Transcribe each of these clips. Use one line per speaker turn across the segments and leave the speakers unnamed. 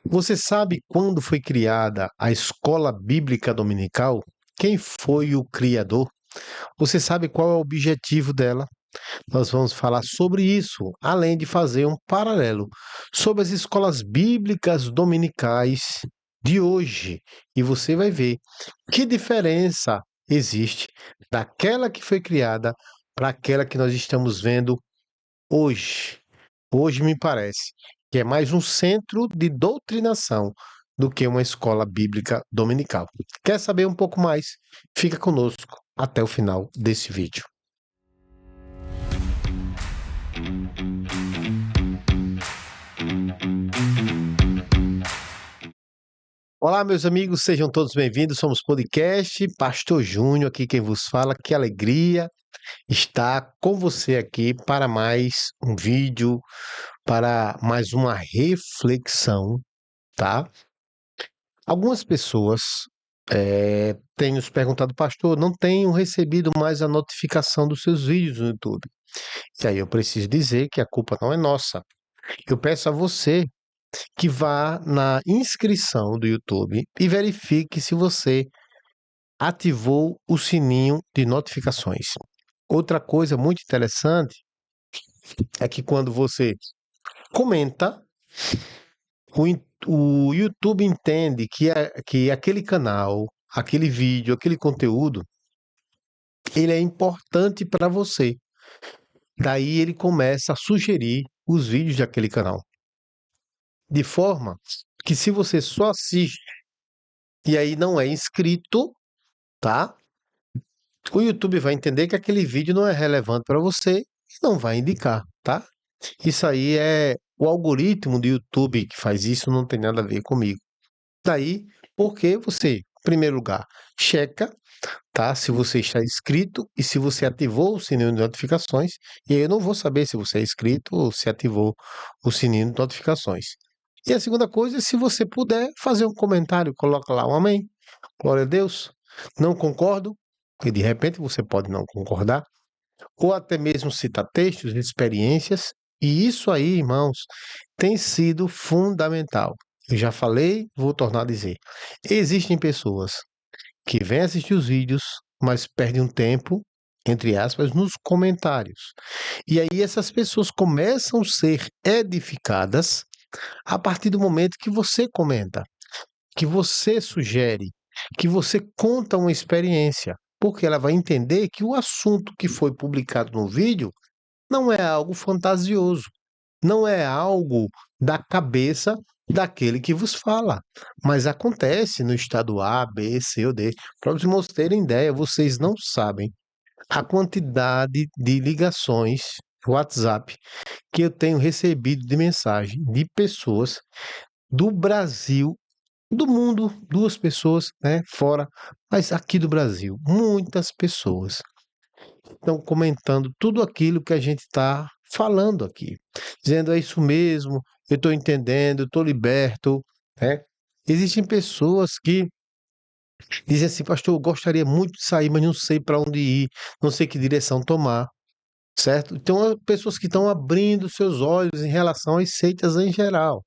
Você sabe quando foi criada a Escola Bíblica Dominical? Quem foi o criador? Você sabe qual é o objetivo dela? Nós vamos falar sobre isso, além de fazer um paralelo sobre as escolas bíblicas dominicais de hoje. E você vai ver que diferença existe daquela que foi criada para aquela que nós estamos vendo hoje. Hoje me parece que é mais um centro de doutrinação do que uma escola bíblica dominical. Quer saber um pouco mais? Fica conosco até o final desse vídeo. Olá, meus amigos, sejam todos bem-vindos. Somos podcast Pastor Júnior, aqui quem vos fala. Que alegria estar com você aqui para mais um vídeo, para mais uma reflexão, tá? Algumas pessoas têm nos perguntado, pastor, não tenho recebido mais a notificação dos seus vídeos no YouTube. E aí eu preciso dizer que a culpa não é nossa. Eu peço a você que vá na inscrição do YouTube e verifique se você ativou o sininho de notificações. Outra coisa muito interessante é que quando você comenta, o YouTube entende que aquele canal, aquele vídeo, aquele conteúdo, ele é importante para você. Daí ele começa a sugerir os vídeos daquele canal. De forma que se você só assiste e aí não é inscrito, tá? O YouTube vai entender que aquele vídeo não é relevante para você e não vai indicar, tá? Isso aí é o algoritmo do YouTube que faz isso, não tem nada a ver comigo. Daí, porque você, em primeiro lugar, checa, tá? Se você está inscrito e se você ativou o sininho de notificações. E aí eu não vou saber se você é inscrito ou se ativou o sininho de notificações. E a segunda coisa é se você puder fazer um comentário, coloca lá um amém, glória a Deus. Não concordo, porque de repente você pode não concordar, ou até mesmo citar textos, experiências, e isso aí, irmãos, tem sido fundamental. Eu já falei, vou tornar a dizer. Existem pessoas que vêm assistir os vídeos, mas perdem um tempo, entre aspas, nos comentários. E aí essas pessoas começam a ser edificadas a partir do momento que você comenta, que você sugere, que você conta uma experiência, porque ela vai entender que o assunto que foi publicado no vídeo não é algo fantasioso, não é algo da cabeça daquele que vos fala, mas acontece no estado A, B, C ou D. Para os irmãos terem ideia, vocês não sabem a quantidade de ligações WhatsApp que eu tenho recebido de mensagem de pessoas do Brasil, do mundo, duas pessoas, né, fora, mas aqui do Brasil, muitas pessoas estão comentando tudo aquilo que a gente está falando aqui, dizendo é isso mesmo, eu estou entendendo, eu estou liberto, né? Existem pessoas que dizem assim, pastor, eu gostaria muito de sair, mas não sei para onde ir, não sei que direção tomar, certo? Então, pessoas que estão abrindo seus olhos em relação às seitas em geral.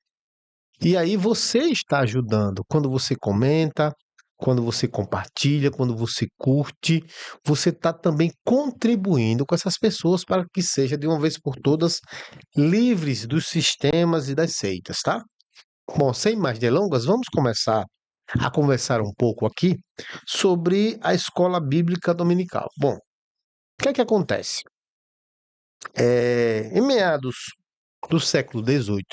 E aí você está ajudando quando você comenta, quando você compartilha, quando você curte, você está também contribuindo com essas pessoas para que seja de uma vez por todas livres dos sistemas e das seitas, tá? Bom, sem mais delongas, vamos começar a conversar um pouco aqui sobre a escola bíblica dominical. Bom, o que é que acontece? Em meados do século XVIII,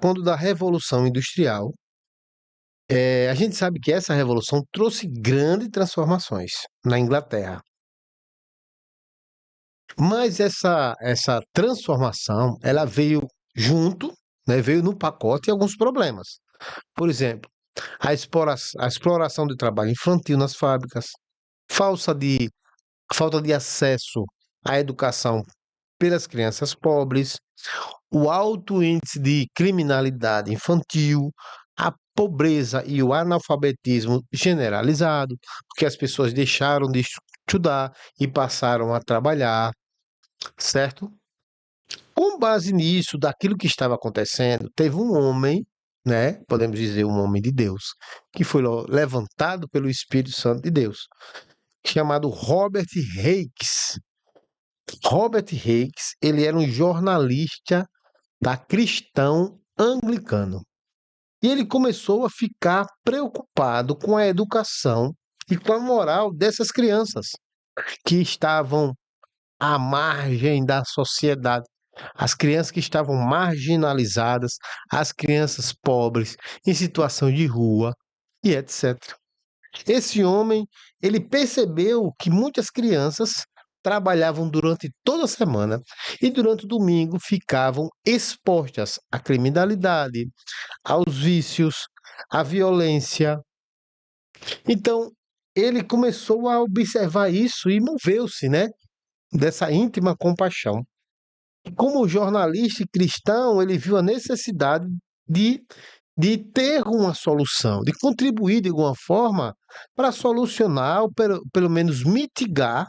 quando da Revolução Industrial, a gente sabe que essa revolução trouxe grandes transformações na Inglaterra. Mas essa transformação, ela veio junto, né, veio no pacote alguns problemas. Por exemplo, a exploração de trabalho infantil nas fábricas, falta de, falta de acesso à educação pelas crianças pobres, o alto índice de criminalidade infantil, a pobreza e o analfabetismo generalizado, porque as pessoas deixaram de estudar e passaram a trabalhar, certo? Com base nisso, daquilo que estava acontecendo, teve um homem, né, podemos dizer um homem de Deus, que foi levantado pelo Espírito Santo de Deus, chamado Robert Hakes. Robert Hakes, ele era um jornalista da Cristão Anglicano. E ele começou a ficar preocupado com a educação e com a moral dessas crianças que estavam à margem da sociedade, as crianças que estavam marginalizadas, as crianças pobres, em situação de rua e etc. Esse homem, ele percebeu que muitas crianças trabalhavam durante toda a semana e durante o domingo ficavam expostas à criminalidade, aos vícios, à violência. Então, ele começou a observar isso e moveu-se, né, dessa íntima compaixão. Como jornalista e cristão, ele viu a necessidade de, de ter uma solução, de contribuir de alguma forma para solucionar, ou pelo menos mitigar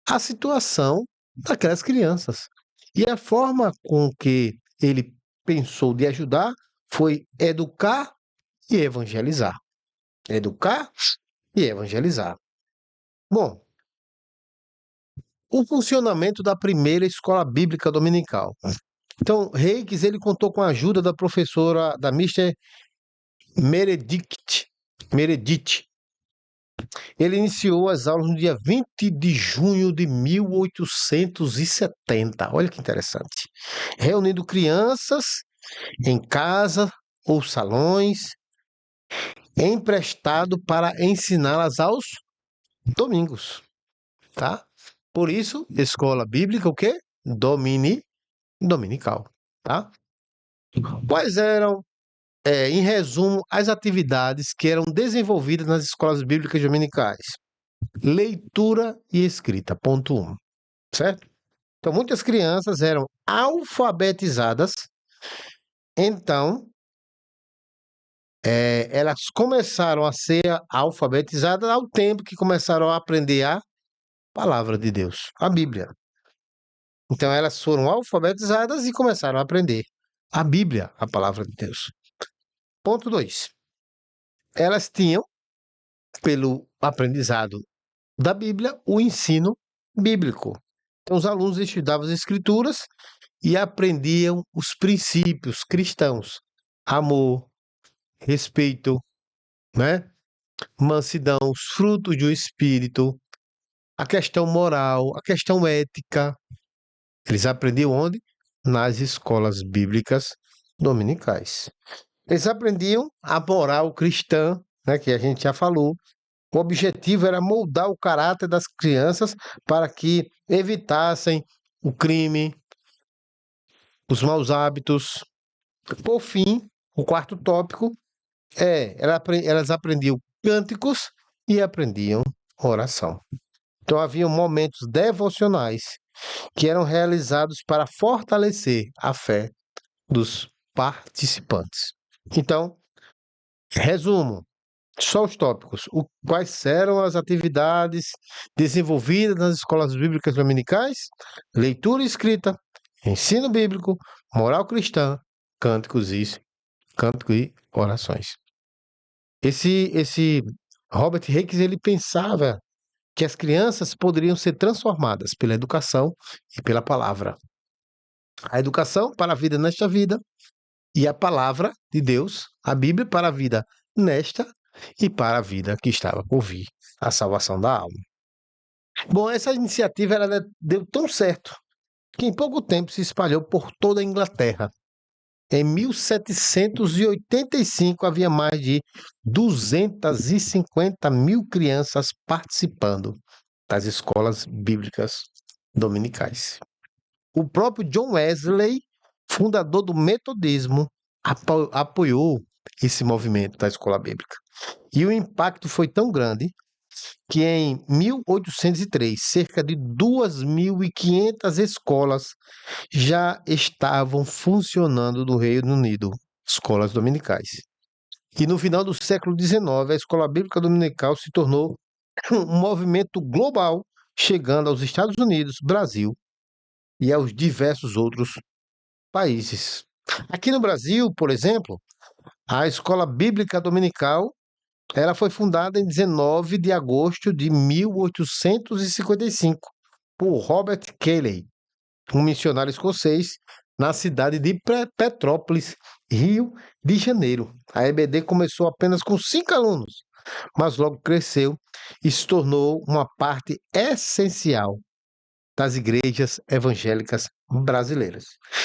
a situação daquelas crianças. E a forma com que ele pensou de ajudar foi educar e evangelizar. Educar e evangelizar. Bom, o funcionamento da primeira escola bíblica dominical. Então, Reis, ele contou com a ajuda da professora, da Mister Meredith. Ele iniciou as aulas no dia 20 de junho de 1870. Olha que interessante. Reunindo crianças em casa ou salões, emprestado para ensiná-las aos domingos, tá? Por isso, escola bíblica, o quê? Dominical, tá? Quais eram, em resumo, as atividades que eram desenvolvidas nas escolas bíblicas dominicais? Leitura e escrita, ponto 1, certo? Então, muitas crianças eram alfabetizadas, então, elas começaram a ser alfabetizadas ao tempo que começaram a aprender a palavra de Deus, a Bíblia. Então, elas foram alfabetizadas e começaram a aprender a Bíblia, a palavra de Deus. Ponto 2. Elas tinham, pelo aprendizado da Bíblia, o ensino bíblico. Então, os alunos estudavam as Escrituras e aprendiam os princípios cristãos: amor, respeito, né? Mansidão, os frutos do Espírito, a questão moral, a questão ética. Eles aprendiam onde? Nas escolas bíblicas dominicais. Eles aprendiam a moral cristã, né, que a gente já falou. O objetivo era moldar o caráter das crianças para que evitassem o crime, os maus hábitos. Por fim, o quarto tópico elas aprendiam cânticos e aprendiam oração. Então haviam momentos devocionais que eram realizados para fortalecer a fé dos participantes. Então, resumo, só os tópicos. Quais eram as atividades desenvolvidas nas escolas bíblicas dominicais? Leitura e escrita, ensino bíblico, moral cristã, cânticos e orações. Esse Robert Hakes, ele pensava que as crianças poderiam ser transformadas pela educação e pela palavra. A educação para a vida nesta vida e a palavra de Deus, a Bíblia, para a vida nesta e para a vida que estava por vir, a salvação da alma. Bom, essa iniciativa deu tão certo que em pouco tempo se espalhou por toda a Inglaterra. Em 1785 havia mais de 250 mil crianças participando das escolas bíblicas dominicais. O próprio John Wesley, fundador do metodismo, apoiou esse movimento da escola bíblica. E o impacto foi tão grande que em 1803, cerca de 2.500 escolas já estavam funcionando no Reino Unido, escolas dominicais. E no final do século XIX, a escola bíblica dominical se tornou um movimento global, chegando aos Estados Unidos, Brasil e aos diversos outros países. Aqui no Brasil, por exemplo, a Escola Bíblica Dominical, ela foi fundada em 19 de agosto de 1855 por Robert Kelley, um missionário escocês, na cidade de Petrópolis, Rio de Janeiro. A EBD começou apenas com 5 alunos, mas logo cresceu e se tornou uma parte essencial das igrejas evangélicas brasileiras.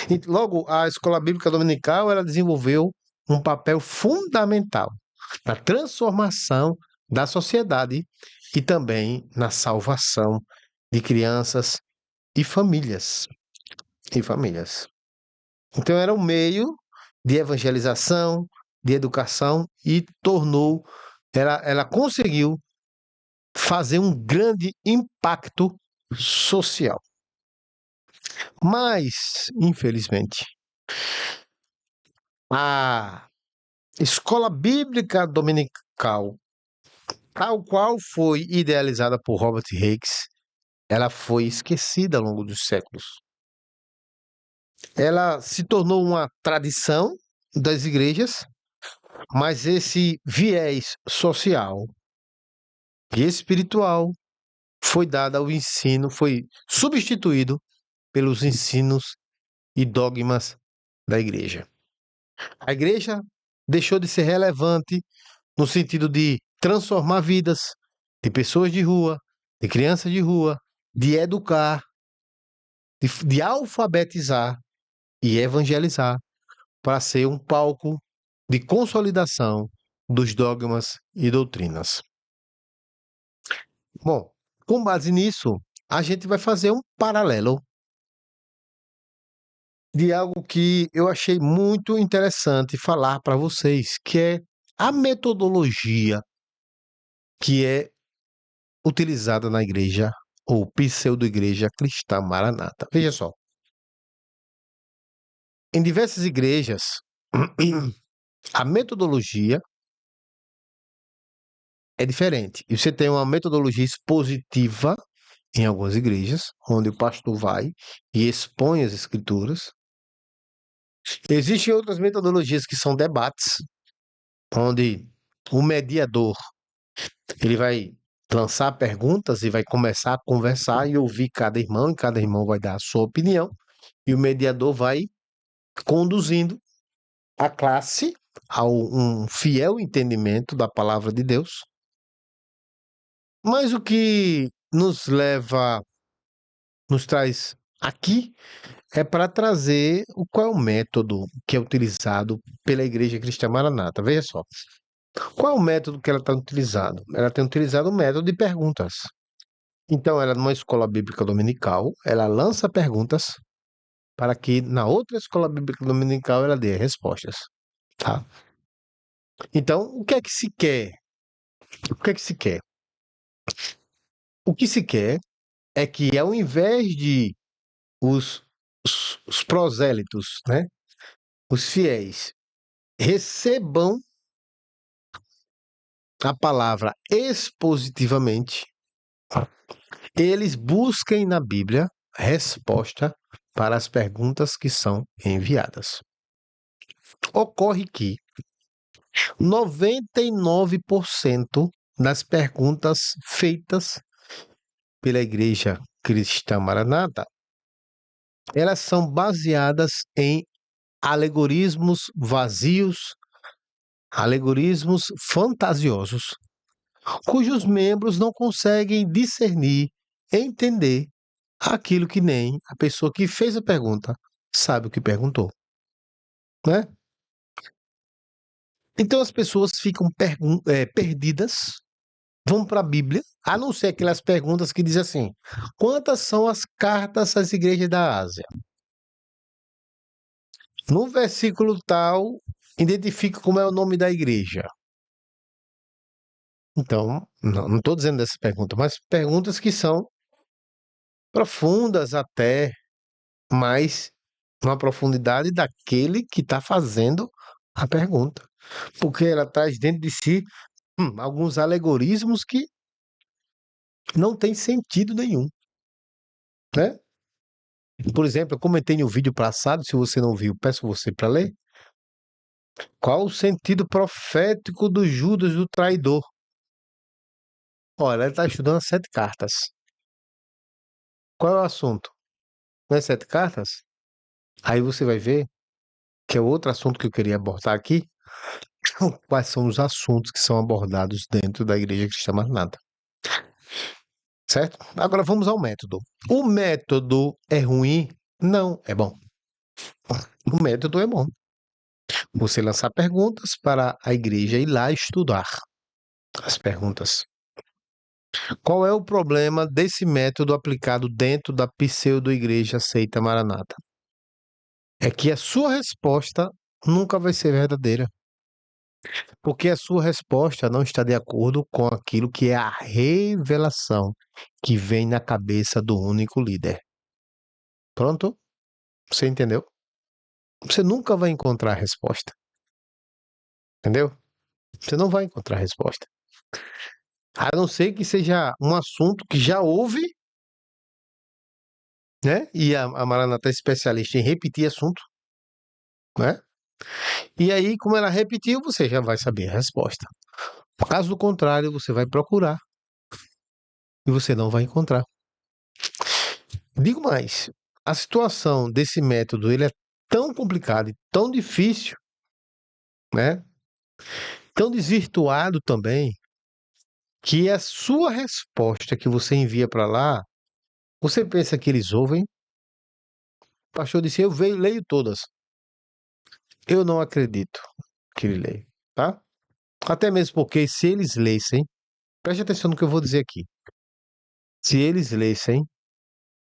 E logo, a Escola Bíblica Dominical, ela desenvolveu um papel fundamental na transformação da sociedade e também na salvação de crianças e famílias. E famílias. Então era um meio de evangelização, de educação e ela conseguiu fazer um grande impacto social. Mas, infelizmente, a Escola Bíblica Dominical, tal qual foi idealizada por Robert Hicks, ela foi esquecida ao longo dos séculos. Ela se tornou uma tradição das igrejas, mas esse viés social e espiritual foi dado ao ensino, foi substituído pelos ensinos e dogmas da igreja. A igreja deixou de ser relevante no sentido de transformar vidas de pessoas de rua, de crianças de rua, de educar, de alfabetizar e evangelizar, para ser um palco de consolidação dos dogmas e doutrinas. Bom, com base nisso, a gente vai fazer um paralelo de algo que eu achei muito interessante falar para vocês, que é a metodologia que é utilizada na igreja ou pseudo-igreja cristã Maranata. Veja só, em diversas igrejas, a metodologia é diferente. E você tem uma metodologia expositiva em algumas igrejas, onde o pastor vai e expõe as escrituras. Existem outras metodologias que são debates, onde o mediador ele vai lançar perguntas e vai começar a conversar e ouvir cada irmão, e cada irmão vai dar a sua opinião, e o mediador vai conduzindo a classe a um fiel entendimento da palavra de Deus. Mas o que nos traz aqui é para trazer qual é o método que é utilizado pela Igreja Cristã Maranata. Veja só, qual é o método que ela está utilizando? Ela tem utilizado o método de perguntas. Então, ela, numa escola bíblica dominical, ela lança perguntas para que na outra escola bíblica dominical ela dê respostas, tá? Então, o que é que se quer? O que é que se quer? O que se quer é que, ao invés de os prosélitos, né, os fiéis, recebam a palavra expositivamente, eles busquem na Bíblia resposta para as perguntas que são enviadas. Ocorre que 99% das perguntas feitas pela Igreja Cristã Maranata, elas são baseadas em alegorismos vazios, alegorismos fantasiosos, cujos membros não conseguem discernir, entender aquilo que nem a pessoa que fez a pergunta sabe o que perguntou, né? Então as pessoas ficam perdidas, vão para a Bíblia, a não ser aquelas perguntas que dizem assim: quantas são as cartas às igrejas da Ásia? No versículo tal, identifica como é o nome da igreja. Então, não estou dizendo dessa pergunta, mas perguntas que são profundas até, mas uma profundidade daquele que está fazendo a pergunta. Porque ela traz dentro de si alguns alegorismos que não têm sentido nenhum, né? Por exemplo, eu comentei no vídeo passado, se você não viu, peço você para ler. Qual o sentido profético do Judas, do traidor? Olha, ele está estudando as 7 cartas. Qual é o assunto? Não é 7 cartas? Aí você vai ver que é outro assunto que eu queria abordar aqui. Quais são os assuntos que são abordados dentro da Igreja Cristã Maranata? Certo? Agora vamos ao método. O método é ruim? Não, é bom. O método é bom. Você lançar perguntas para a igreja ir lá estudar as perguntas. Qual é o problema desse método aplicado dentro da pseudo-igreja seita Maranata? É que a sua resposta nunca vai ser verdadeira, porque a sua resposta não está de acordo com aquilo que é a revelação que vem na cabeça do único líder. Pronto? Você entendeu? Você nunca vai encontrar a resposta, entendeu? Você não vai encontrar a resposta. A não ser que seja um assunto que já houve, né? E a Maranata é especialista em repetir assunto, né? E aí, como ela repetiu, você já vai saber a resposta. Caso contrário, você vai procurar e você não vai encontrar. Digo mais, a situação desse método, ele é tão complicado e tão difícil, né? Tão desvirtuado também, que a sua resposta que você envia para lá, você pensa que eles ouvem? O pastor disse, eu leio todas. Eu não acredito que ele leia, tá? Até mesmo porque se eles lessem, preste atenção no que eu vou dizer aqui. Se eles lessem,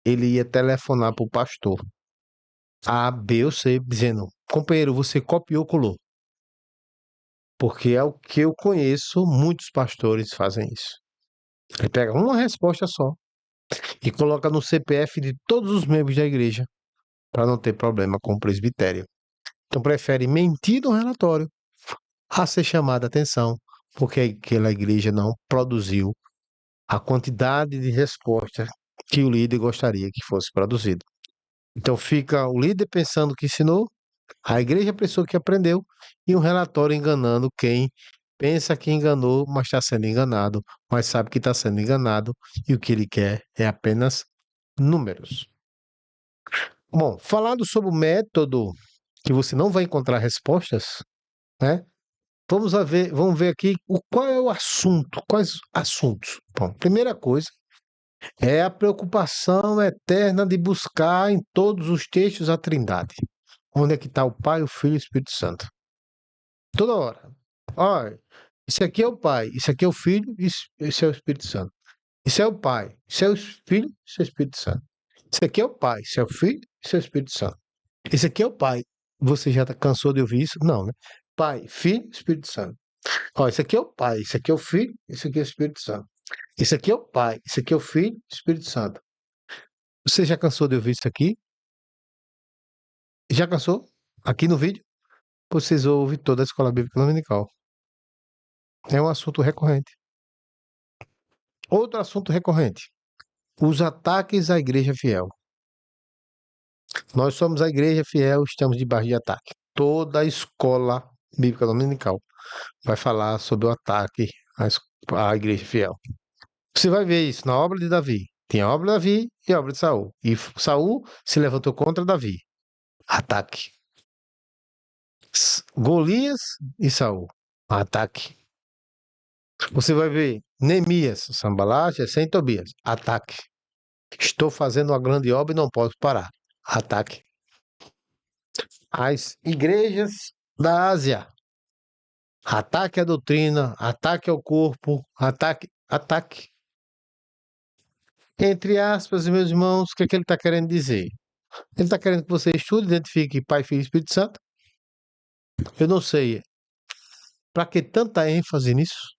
ele ia telefonar para o pastor A, B ou C, dizendo: companheiro, você copiou, colou. Porque é o que eu conheço, muitos pastores fazem isso. Ele pega uma resposta só e coloca no CPF de todos os membros da igreja para não ter problema com o presbitério. Então prefere mentir no relatório a ser chamada a atenção, porque aquela igreja não produziu a quantidade de resposta que o líder gostaria que fosse produzido. Então fica o líder pensando que ensinou, a igreja pensou que aprendeu e um relatório enganando quem pensa que enganou, mas está sendo enganado, mas sabe que está sendo enganado e o que ele quer é apenas números. Bom, falando sobre o método que você não vai encontrar respostas, né? Vamos ver aqui qual é o assunto, quais assuntos. Bom, primeira coisa é a preocupação eterna de buscar em todos os textos a Trindade. Onde é que está o Pai, o Filho e o Espírito Santo? Toda hora. Olha, isso aqui é o Pai, isso aqui é o Filho, isso é o Espírito Santo. Isso é o Pai, isso é o Filho, isso é o Espírito Santo. Isso aqui é o Pai, isso é o Filho, isso é o Espírito Santo. Isso aqui é o Pai. Você já cansou de ouvir isso? Não, né? Pai, Filho, Espírito Santo. Ó, isso aqui é o Pai, isso aqui é o Filho, isso aqui é o Espírito Santo. Isso aqui é o Pai, isso aqui é o Filho, Espírito Santo. Você já cansou de ouvir isso aqui? Já cansou? Aqui no vídeo, vocês ouvem toda a escola bíblica dominical. É um assunto recorrente. Outro assunto recorrente: os ataques à igreja fiel. Nós somos a igreja fiel, estamos debaixo de ataque. Toda a escola bíblica dominical vai falar sobre o ataque à igreja fiel. Você vai ver isso na obra de Davi. Tem a obra de Davi e a obra de Saul. E Saul se levantou contra Davi. Ataque. Golias e Saul. Ataque. Você vai ver Neemias, Sambalat, sem Tobias. Ataque. Estou fazendo uma grande obra e não posso parar. Ataque. As igrejas da Ásia. Ataque à doutrina, ataque ao corpo, ataque, ataque. Entre aspas, meus irmãos, o que é que ele está querendo dizer? Ele está querendo que você estude, identifique Pai, Filho e Espírito Santo. Eu não sei para que tanta ênfase nisso,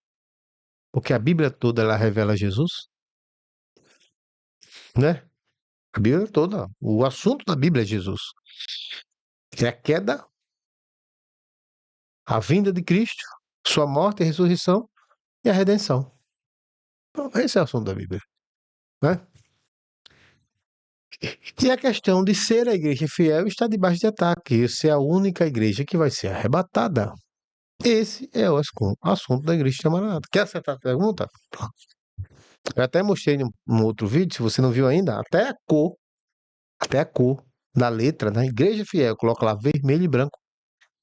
porque a Bíblia toda ela revela Jesus, né? A Bíblia toda, o assunto da Bíblia é Jesus. É a queda, a vinda de Cristo, sua morte e ressurreição e a redenção. Então, esse é o assunto da Bíblia, né? E a questão de ser a igreja fiel está debaixo de ataque. Essa é a única igreja que vai ser arrebatada. Esse é o assunto da igreja de Maranata. Quer acertar a pergunta? Eu até mostrei num outro vídeo, se você não viu ainda, até a cor da letra, né? Igreja fiel, coloca lá vermelho e branco.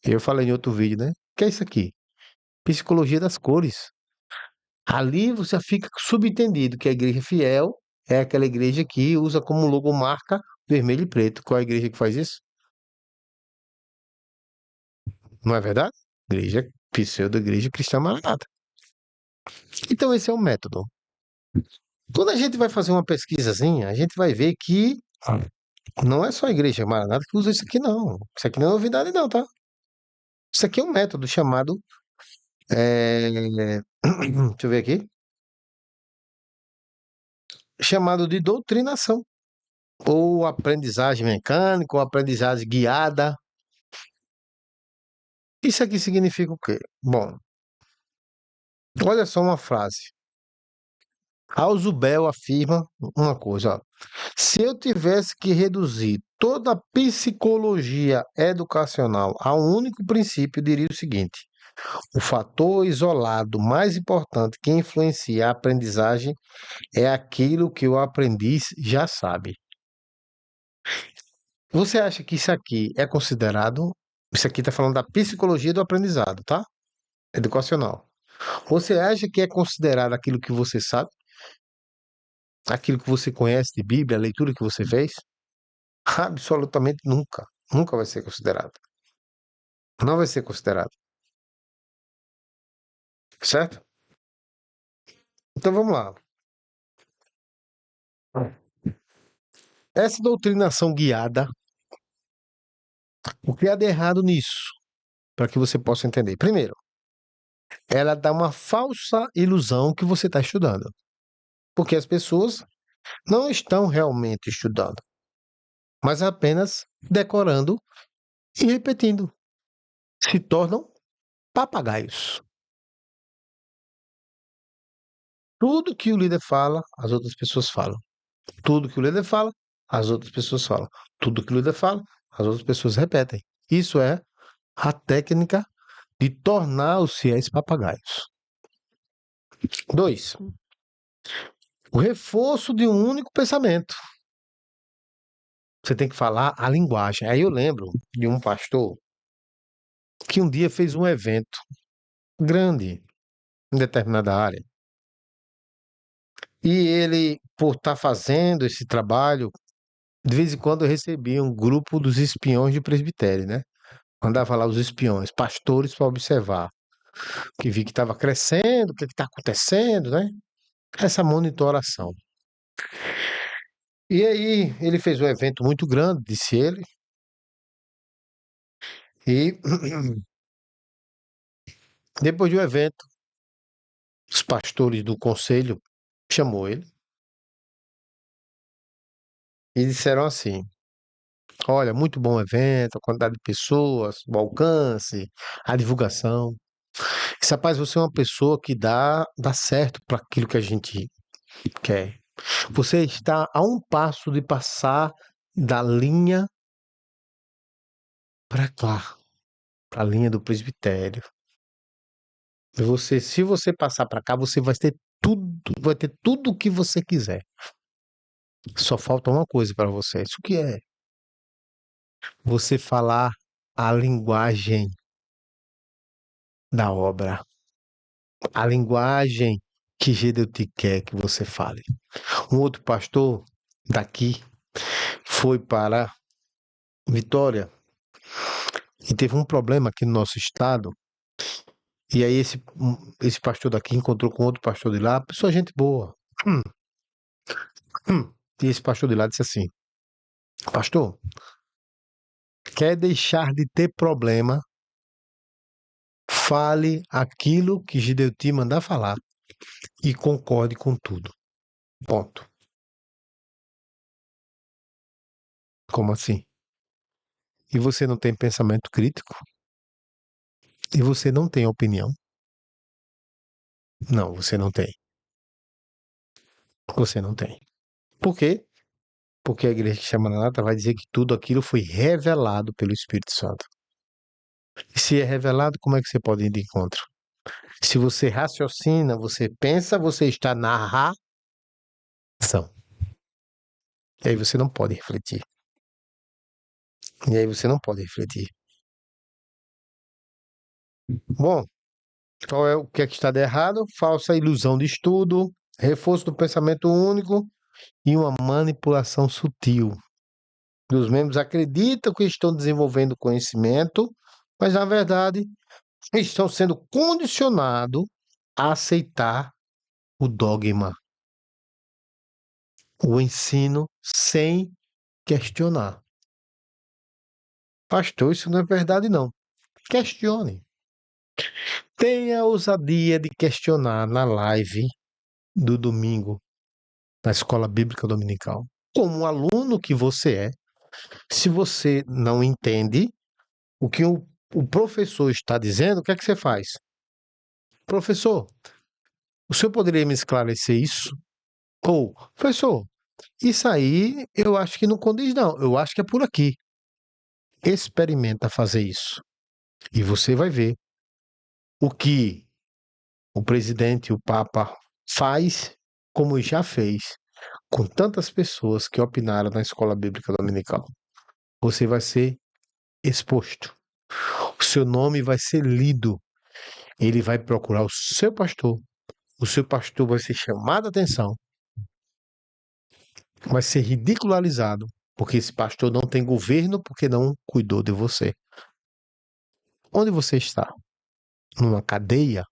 Eu falei em outro vídeo, né? O que é isso aqui? Psicologia das cores. Ali você fica subentendido que a igreja fiel é aquela igreja que usa como logomarca vermelho e preto. Qual é a igreja que faz isso? Não é verdade? Igreja, pseudo-igreja cristã maranata. Então esse é o método. Quando a gente vai fazer uma pesquisazinha, a gente vai ver que não é só a igreja maranata que usa isso aqui, não. Isso aqui não é novidade, não, tá? Isso aqui é um método chamado. Deixa eu ver aqui. Chamado de doutrinação. Ou aprendizagem mecânica, ou aprendizagem guiada. Isso aqui significa o quê? Bom, olha só uma frase. Ausubel afirma uma coisa, ó. Se eu tivesse que reduzir toda a psicologia educacional a um único princípio, eu diria o seguinte: o fator isolado mais importante que influencia a aprendizagem é aquilo que o aprendiz já sabe. Você acha que isso aqui é considerado? Isso aqui está falando da psicologia do aprendizado, tá? Educacional. Você acha que é considerado aquilo que você sabe? Aquilo que você conhece de Bíblia, a leitura que você fez? Absolutamente nunca. Nunca vai ser considerado. Não vai ser considerado. Certo? Então vamos lá. Essa doutrinação guiada, o que há de errado nisso? Para que você possa entender. Primeiro, ela dá uma falsa ilusão que você está estudando. Porque as pessoas não estão realmente estudando, mas apenas decorando e repetindo. Se tornam papagaios. Tudo que o líder fala, as outras pessoas falam. Tudo que o líder fala, as outras pessoas falam. Tudo que o líder fala, as outras pessoas repetem. Isso é a técnica de tornar os fiéis papagaios. 2. O reforço de um único pensamento. Você tem que falar a linguagem. Aí eu lembro de um pastor que um dia fez um evento grande em determinada área. E ele, por estar fazendo esse trabalho, de vez em quando eu recebia um grupo dos espiões de presbitério, né? Mandava lá os espiões, pastores, para observar. Que vi que estava crescendo, o que está acontecendo, né? Essa monitoração. E aí ele fez um evento muito grande, disse ele, e depois do evento, os pastores do conselho chamou ele e disseram assim: olha, muito bom evento, a quantidade de pessoas, o alcance, a divulgação. Esse rapaz, você é uma pessoa que dá certo para aquilo que a gente quer. Você está a um passo de passar da linha para cá, para a linha do presbitério. Você, se você passar para cá, você vai ter tudo o que você quiser. Só falta uma coisa para você. Isso que é você falar a linguagem da obra, a linguagem que Gedeuti quer que você fale. Um outro pastor daqui foi para Vitória e teve um problema aqui no nosso estado. E aí esse pastor daqui encontrou com outro pastor de lá, pessoa gente boa. Hum, E esse pastor de lá disse assim: pastor, quer deixar de ter problema, fale aquilo que Gideuti mandar falar e concorde com tudo. Ponto. Como assim? E você não tem pensamento crítico? E você não tem opinião? Não, você não tem. Você não tem. Por quê? Porque a igreja que chama Maranata vai dizer que tudo aquilo foi revelado pelo Espírito Santo. E se é revelado, como é que você pode ir de encontro? Se você raciocina, você pensa, você está na razão. E aí você não pode refletir. E aí você não pode refletir. Bom, qual é o que é que está de errado? Falsa ilusão de estudo, reforço do pensamento único e uma manipulação sutil. Os membros acreditam que estão desenvolvendo conhecimento, mas na verdade estão sendo condicionados a aceitar o dogma, o ensino sem questionar. Pastor, isso não é verdade, não. Questione. Tenha a ousadia de questionar na live do domingo, na escola bíblica dominical. Como um aluno que você é, se você não entende o que o professor está dizendo, o que é que você faz? Professor, o senhor poderia me esclarecer isso? Ou, professor, isso aí eu acho que não condiz, não. Eu acho que é por aqui. Experimenta fazer isso. E você vai ver o que o presidente, o Papa, faz, como já fez, com tantas pessoas que opinaram na escola bíblica dominical. Você vai ser exposto. O seu nome vai ser lido. Ele vai procurar o seu pastor. O seu pastor vai ser chamado a atenção. Vai ser ridicularizado. Porque esse pastor não tem governo porque não cuidou de você. Onde você está? Numa cadeia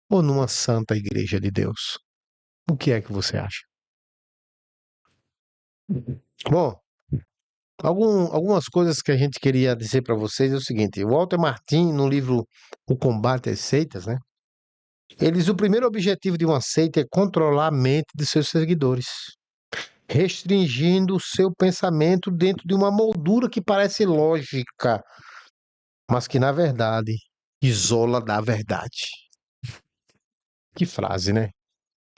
ou numa santa igreja de Deus? O que é que você acha? Bom, algumas coisas que a gente queria dizer para vocês é o seguinte: o Walter Martin, no livro O Combate às Seitas, né? Ele diz: o primeiro objetivo de uma seita é controlar a mente de seus seguidores, restringindo o seu pensamento dentro de uma moldura que parece lógica, mas que na verdade isola da verdade. Que frase, né?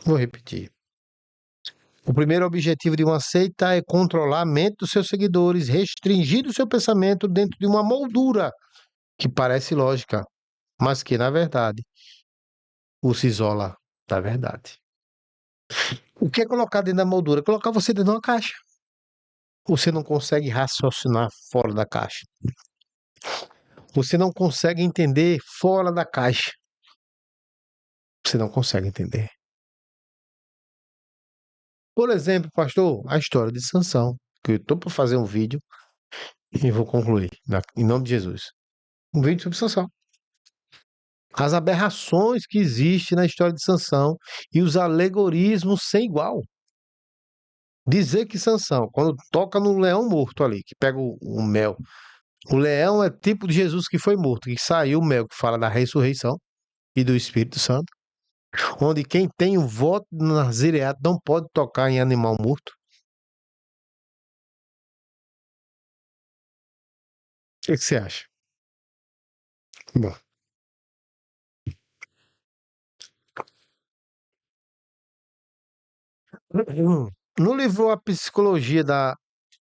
Vou repetir. O primeiro objetivo de uma seita é controlar a mente dos seus seguidores, restringindo o seu pensamento dentro de uma moldura que parece lógica, mas que, na verdade, os isola da verdade. O que é colocar dentro da moldura? Colocar você dentro de uma caixa. Você não consegue raciocinar fora da caixa. Você não consegue entender fora da caixa. Você não consegue entender. Por exemplo, pastor, a história de Sansão, que eu estou para fazer um vídeo e vou concluir, em nome de Jesus. Um vídeo sobre Sansão. As aberrações que existem na história de Sansão e os alegorismos sem igual. Dizer que Sansão, quando toca no leão morto ali, que pega o mel, o leão é tipo de Jesus que foi morto, que saiu o mel, que fala da ressurreição e do Espírito Santo, onde quem tem o voto nazireato não pode tocar em animal morto. O que você acha? Bom, no livro A Psicologia da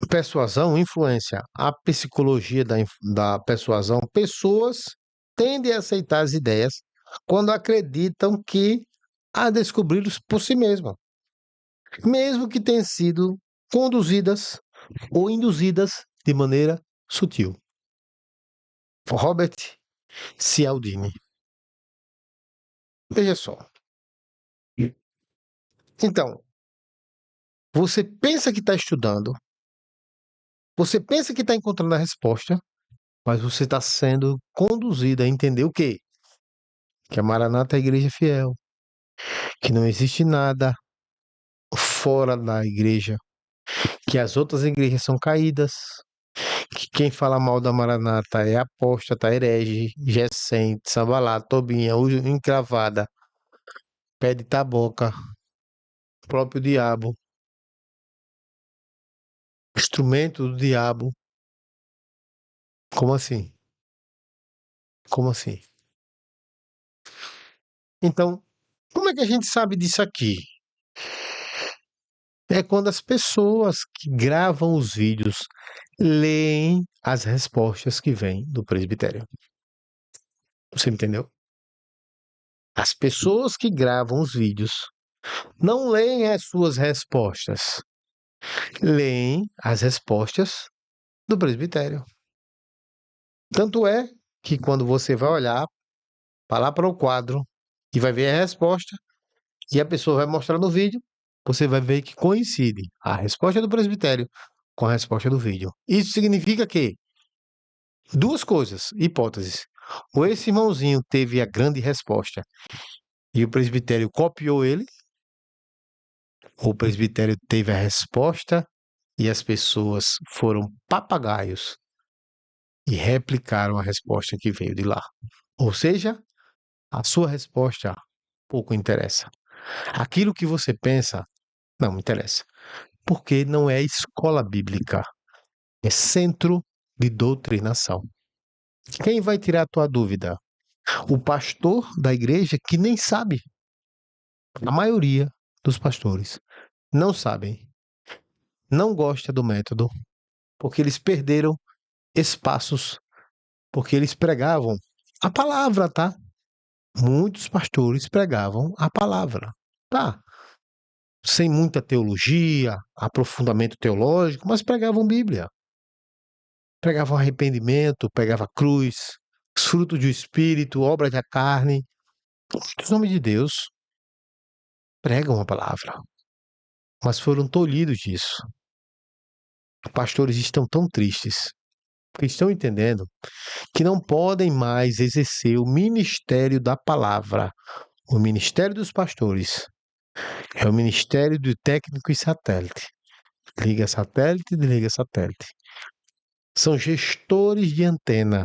Persuasão, Influência, a Psicologia da Persuasão, pessoas tendem a aceitar as ideias quando acreditam que a descobri-los por si mesmas, mesmo que tenham sido conduzidas ou induzidas de maneira sutil. Robert Cialdini. Veja só. Então, você pensa que está estudando, você pensa que está encontrando a resposta, mas você está sendo conduzido a entender o quê? Que a Maranata é a igreja fiel, que não existe nada fora da igreja, que as outras igrejas são caídas, que quem fala mal da Maranata é apóstata, herege, Gessen, Sambalá, Tobinha, encravada, pé de taboca, próprio diabo, instrumento do diabo. Como assim? Como assim? Então, como é que a gente sabe disso aqui? É quando as pessoas que gravam os vídeos leem as respostas que vêm do presbitério. Você entendeu? As pessoas que gravam os vídeos não leem as suas respostas, leem as respostas do presbitério. Tanto é que quando você vai olhar para lá para o quadro e vai ver a resposta, e a pessoa vai mostrar no vídeo, você vai ver que coincide a resposta do presbitério com a resposta do vídeo. Isso significa que duas coisas, hipóteses. Ou esse irmãozinho teve a grande resposta e o presbitério copiou ele, ou o presbitério teve a resposta e as pessoas foram papagaios e replicaram a resposta que veio de lá. Ou seja, a sua resposta pouco interessa. Aquilo que você pensa não interessa, porque não é escola bíblica, é centro de doutrinação. Quem vai tirar a tua dúvida? O pastor da igreja que nem sabe. A maioria dos pastores não sabem, não gosta do método, porque eles perderam espaços, porque eles pregavam a palavra, tá? Muitos pastores pregavam a palavra, tá? Sem muita teologia, aprofundamento teológico, mas pregavam Bíblia. Pregavam arrependimento, pregavam a cruz, os frutos do Espírito, obra da carne. Os homens de Deus pregam a palavra, mas foram tolhidos disso. Os pastores estão tão tristes, porque estão entendendo que não podem mais exercer o ministério da palavra. O ministério dos pastores é o ministério do técnico e satélite. Liga satélite, desliga satélite. São gestores de antena,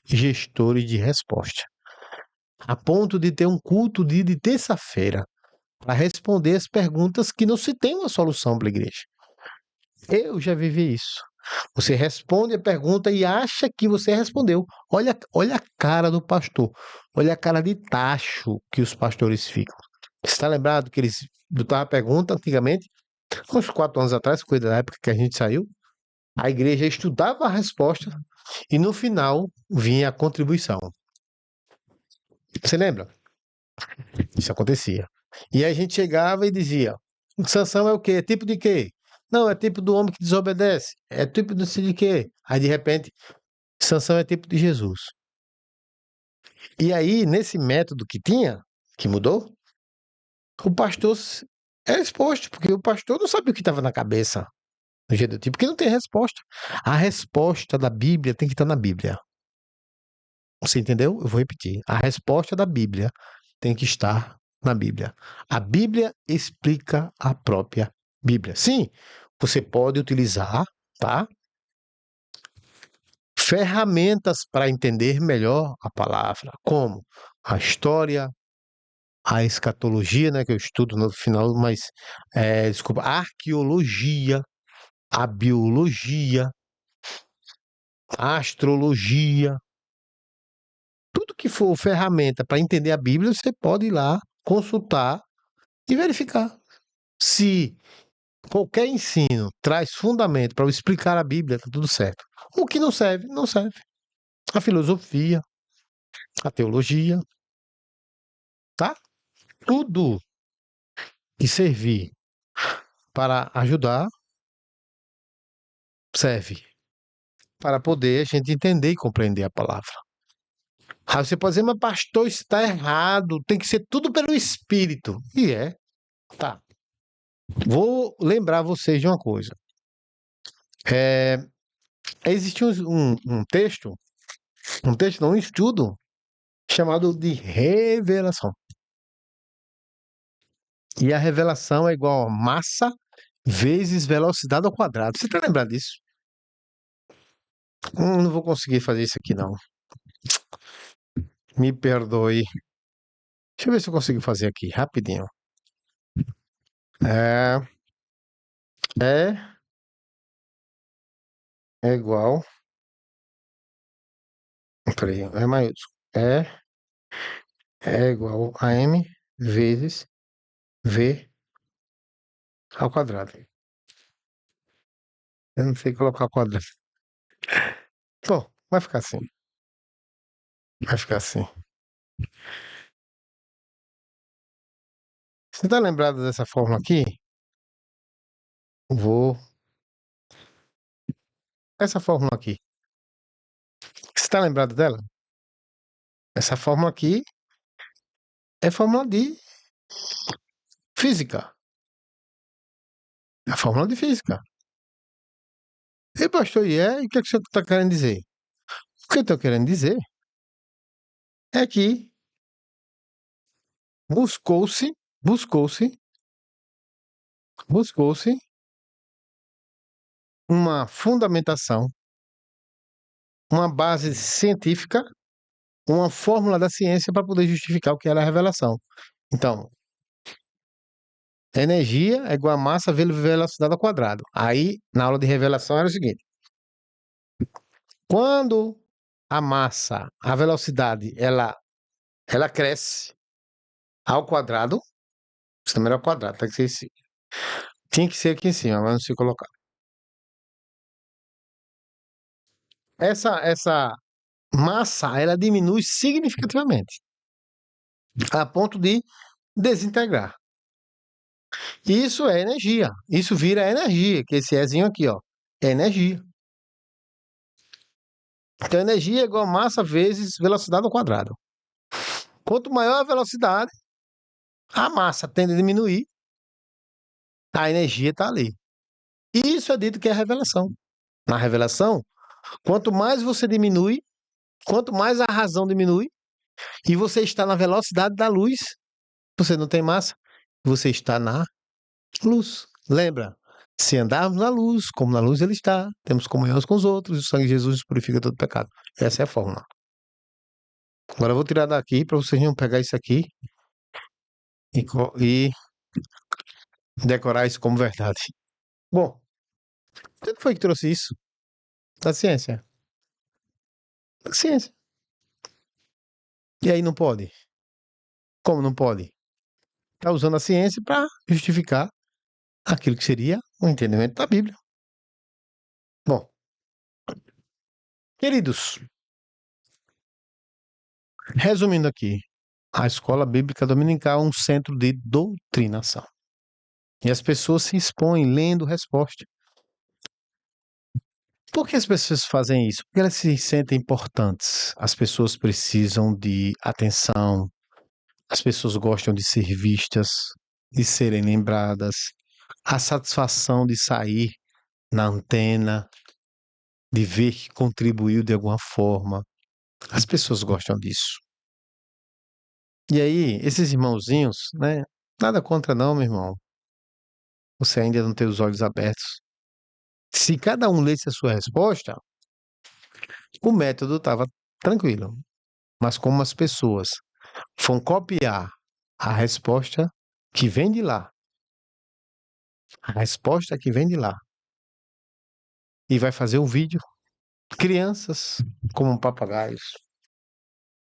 gestores de resposta. A ponto de ter um culto de terça-feira para responder as perguntas que não se tem uma solução para a igreja. Eu já vivi isso. Você responde a pergunta e acha que você respondeu. Olha a cara do pastor. Olha a cara de tacho que os pastores ficam. Você está lembrado que eles botavam a pergunta antigamente, uns 4 anos atrás, coisa da época que a gente saiu? A igreja estudava a resposta e no final vinha a contribuição. Você lembra? Isso acontecia. E aí a gente chegava e dizia: Sansão é o quê? É tipo de quê? Não, é tipo do homem que desobedece. É tipo de quê? Aí de repente, Sansão é tipo de Jesus. E aí, nesse método que tinha, que mudou, o pastor era exposto, porque o pastor não sabia o que estava na cabeça do jeito do tipo, porque não tem resposta. A resposta da Bíblia tem que estar na Bíblia. Você entendeu? Eu vou repetir. A resposta da Bíblia tem que estar na Bíblia. A Bíblia explica a própria Bíblia. Sim, você pode utilizar, tá? Ferramentas para entender melhor a palavra, como a história, a escatologia, né, que eu estudo no final, mas, desculpa, a arqueologia, a biologia, a astrologia, tudo que for ferramenta para entender a Bíblia, você pode ir lá consultar e verificar. Se qualquer ensino traz fundamento para eu explicar a Bíblia, tá tudo certo. O que não serve, não serve. A filosofia, a teologia, tá? Tudo que servir para ajudar, serve para poder a gente entender e compreender a palavra. Aí você pode dizer, mas pastor, isso está errado, tem que ser tudo pelo Espírito. E é, tá. Vou lembrar vocês de uma coisa. É, existe um texto, não, um estudo, chamado de revelação. E a revelação é igual a massa vezes velocidade ao quadrado. Você está lembrado disso? Não vou conseguir fazer isso aqui, não. Me perdoe. Deixa eu ver se eu consigo fazer aqui, rapidinho. É, é, é igual. Peraí, é maiúsculo. É igual a M vezes V ao quadrado. Eu não sei colocar o quadrado. Bom, vai ficar assim. Vai ficar assim. Você tá lembrado dessa fórmula aqui? Vou. Essa fórmula aqui. Você tá lembrado dela? Essa fórmula aqui é fórmula de física. É a fórmula de física. E pastor, e o que é que você está querendo dizer? O que eu estou querendo dizer é que buscou-se, buscou-se, buscou-se uma fundamentação, uma base científica, uma fórmula da ciência para poder justificar o que era a revelação. Então, energia é igual a massa vezes velocidade ao quadrado. Aí, na aula de revelação, era o seguinte: quando a massa, a velocidade, ela cresce ao quadrado, isso também era ao quadrado, tem que ser tinha que ser aqui em cima, mas não se colocar. Essa massa, ela diminui significativamente, a ponto de desintegrar. Isso é energia. Isso vira energia, que esse Ezinho aqui, ó, é energia. Então, energia é igual a massa vezes velocidade ao quadrado. Quanto maior a velocidade, a massa tende a diminuir, a energia está ali. Isso é dito que é revelação. Na revelação, quanto mais você diminui, quanto mais a razão diminui, e você está na velocidade da luz, você não tem massa, você está na luz. Lembra? Se andarmos na luz, como na luz ele está, temos comunhão uns com os outros, e o sangue de Jesus purifica todo pecado. Essa é a fórmula. Agora eu vou tirar daqui para vocês não pegar isso aqui e decorar isso como verdade. Bom, quem foi que trouxe isso? Da ciência. Da ciência. E aí não pode? Como não pode? Está usando a ciência para justificar aquilo que seria o entendimento da Bíblia. Bom, queridos, resumindo aqui, a escola bíblica dominical é um centro de doutrinação. E as pessoas se expõem lendo resposta. Por que as pessoas fazem isso? Porque elas se sentem importantes. As pessoas precisam de atenção. As pessoas gostam de ser vistas, de serem lembradas. A satisfação de sair na antena, de ver que contribuiu de alguma forma. As pessoas gostam disso. E aí, esses irmãozinhos, né? Nada contra não, meu irmão. Você ainda não tem os olhos abertos. Se cada um lesse a sua resposta, o método estava tranquilo. Mas como as pessoas vão copiar a resposta que vem de lá, a resposta que vem de lá, e vai fazer um vídeo, crianças como papagaios,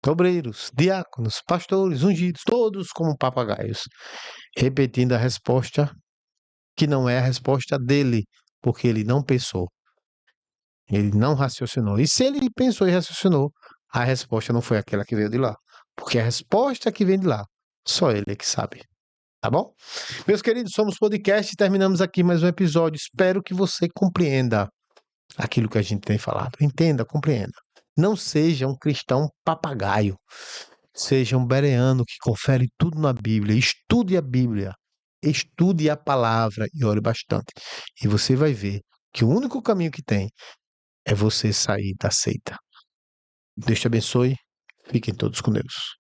obreiros, diáconos, pastores, ungidos, todos como papagaios, repetindo a resposta que não é a resposta dele, porque ele não pensou, ele não raciocinou. E se ele pensou e raciocinou, a resposta não foi aquela que veio de lá, porque a resposta que vem de lá, só ele é que sabe. Tá bom? Meus queridos, somos podcast e terminamos aqui mais um episódio. Espero que você compreenda aquilo que a gente tem falado. Entenda, compreenda. Não seja um cristão papagaio. Seja um bereano que confere tudo na Bíblia. Estude a Bíblia. Estude a palavra e ore bastante. E você vai ver que o único caminho que tem é você sair da seita. Deus te abençoe. Fiquem todos com Deus.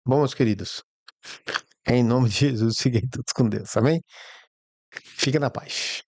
Bom, meus queridos, em nome de Jesus, fiquem todos com Deus. Amém? Fica na paz.